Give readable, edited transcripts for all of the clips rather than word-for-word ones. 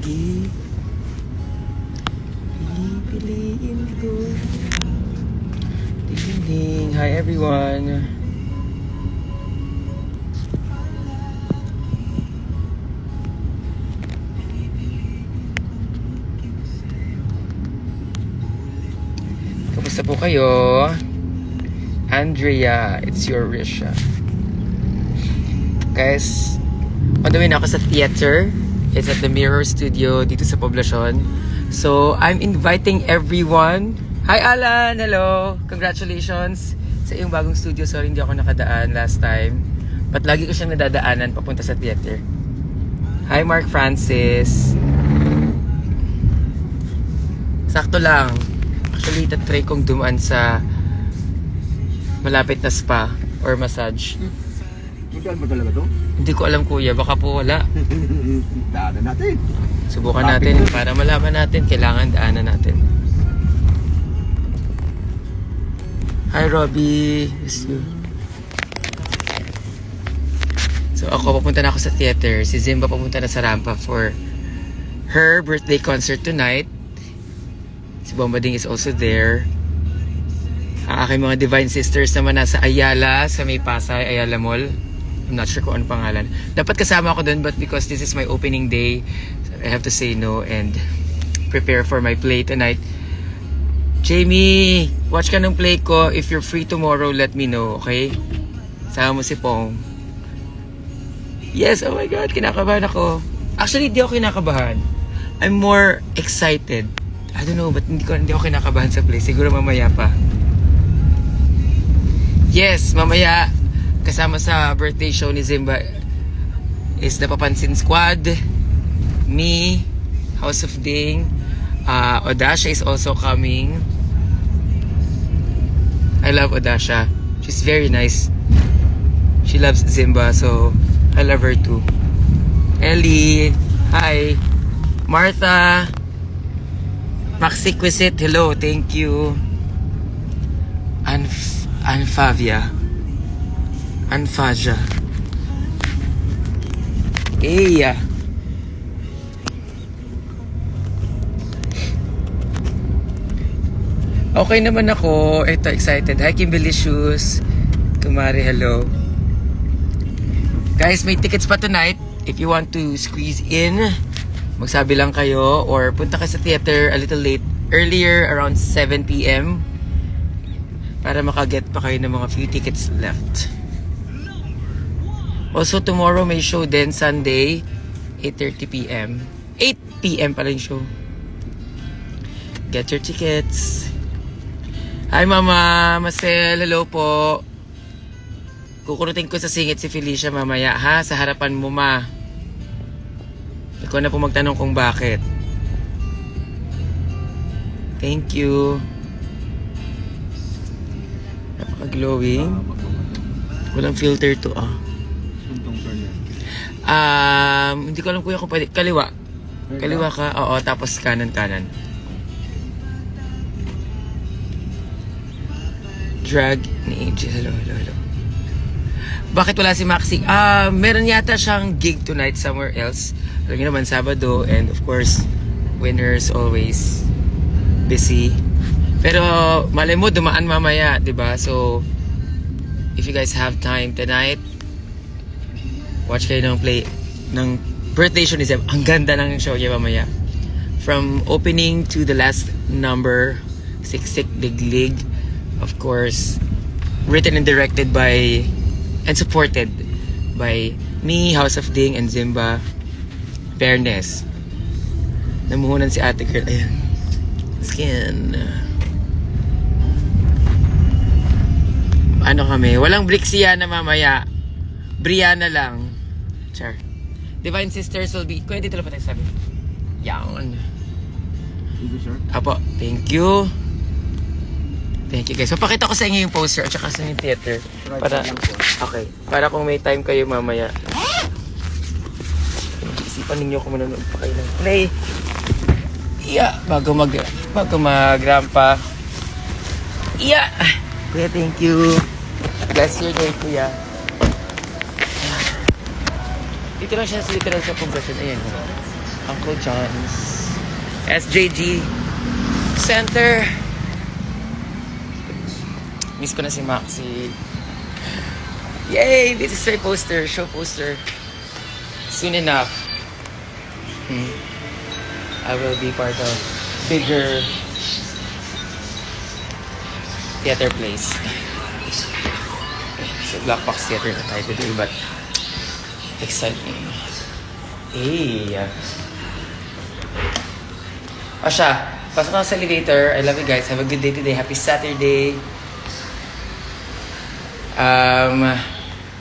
lagi. Pili-piliin ko. Ding-ding. Hi everyone. Kamusta po kayo? Andrea, it's your Risha. Guys, on the way na ako sa theater. It's at the Mirror Studio dito sa Poblacion. So, I'm inviting everyone. Hi Alan! Hello! Congratulations sa iyong bagong studio. Sorry, hindi ako nakadaan last time. But lagi ko siyang nadadaanan papunta sa theater. Hi Mark Francis! Sakto lang. Actually, tatry kong dumaan sa malapit na spa or massage. Magdaan mo talaga to? Hindi ko alam kuya, baka po wala. Daanan natin. Subukan natin para malaman natin, kailangan daanan natin. Hi Robbie, miss you. So ako, papunta na ako sa theater. Si Zimba papunta na sa Rampa for her birthday concert tonight. Si Bombading is also there. Ang aking mga Divine Sisters naman nasa Ayala, sa may Pasay, Ayala Mall. I'm not sure kung ano pangalan. Dapat kasama ako dun, but because this is my opening day, I have to say no and prepare for my play tonight. Jamie, watch ka ng play ko. If you're free tomorrow, let me know, okay? Sama mo si Pong. Yes, oh my God, kinakabahan ako. Actually, hindi ako kinakabahan. I'm more excited. I don't know, but hindi ako kinakabahan sa play. Siguro mamaya pa. Yes, mamaya kasama sa birthday show ni Zimba is the Papansin Squad, me, House of Ding, Odasha is also coming. I love Odasha. She's very nice. She loves Zimba, so I love her too. Ellie, hi. Martha, Maxiquisit, hello, thank you. Anfavia. Anfaja. Eya. Okay naman ako. Ito, excited. Hi, Kimberly Shoes. Kumari, hello. Guys, may tickets pa tonight. If you want to squeeze in, magsabi lang kayo or punta ka sa theater a little late. Earlier, around 7 p.m. para makaget pa kayo ng mga few tickets left. Also, tomorrow may show din, Sunday, 8:30 p.m. 8 p.m. pala yung show. Get your tickets. Hi, Mama. Marcel, hello po. Kukurutin ko sa singit si Felicia mamaya, ha? Sa harapan mo, ma. Ikaw na po magtanong kung bakit. Thank you. Napaka-glowing. Walang filter to, ah. Hindi ko alam kuya kung pwede. Kaliwa. Kaliwa ka. Oo, tapos kanan. Drag ni Angel. Hello. Bakit wala si Maxi? Meron yata siyang gig tonight somewhere else. Alam niyo naman, Sabado. And of course, winners always busy. Pero malay mo, dumaan mamaya, diba? So, if you guys have time tonight, watch kayo ng play ng birthday show ni Zeb. Ang ganda ng show niya mamaya. From opening to the last number, Siksik Diglig. Of course, written and directed by and supported by me, House of Ding, and Zimba. Fairness. Namuhunan si ate girl. Ayan. Skin. Ano kami? Walang Brixiana na mamaya. Brianna lang. Char. Divine Sisters will be... Kuya, dito lang pa tayo sabi. Yan. Thank you, sir. Apo, thank you. Thank you guys. So, pakita ko sa inyo yung poster at saka sa yung theater. Para, okay. Para kung may time kayo mamaya. Isipan ninyo kung manonood pa kayo ng play. Yeah. Bago mag-rampa. Yeah. Kuya, thank you. Bless your day, kuya. Dito lang siya sa literal sa Poblacion. Ayan. Uncle John's. SJG Center. Miss ko na si Maxi. Yay! This is my poster. Show poster. Soon enough. I will be part of bigger theater place. So Black Box Theater na tayo today, but exciting. Hey! O siya, pasok na sa elevator. I love you guys. Have a good day today. Happy Saturday.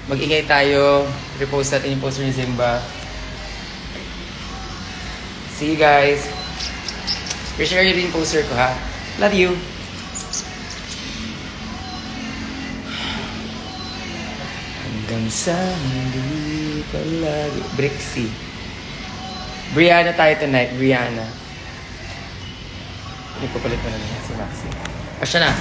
Mag-ingay tayo. Repost natin yung poster ni Zimba. See you guys. Share nyo din yung poster ko, ha? Love you. Hanggang sa hindi palagi. Brixie. Brianna tayo tonight. Brianna. Ipapalit mo na niya si Maxi. Asya na.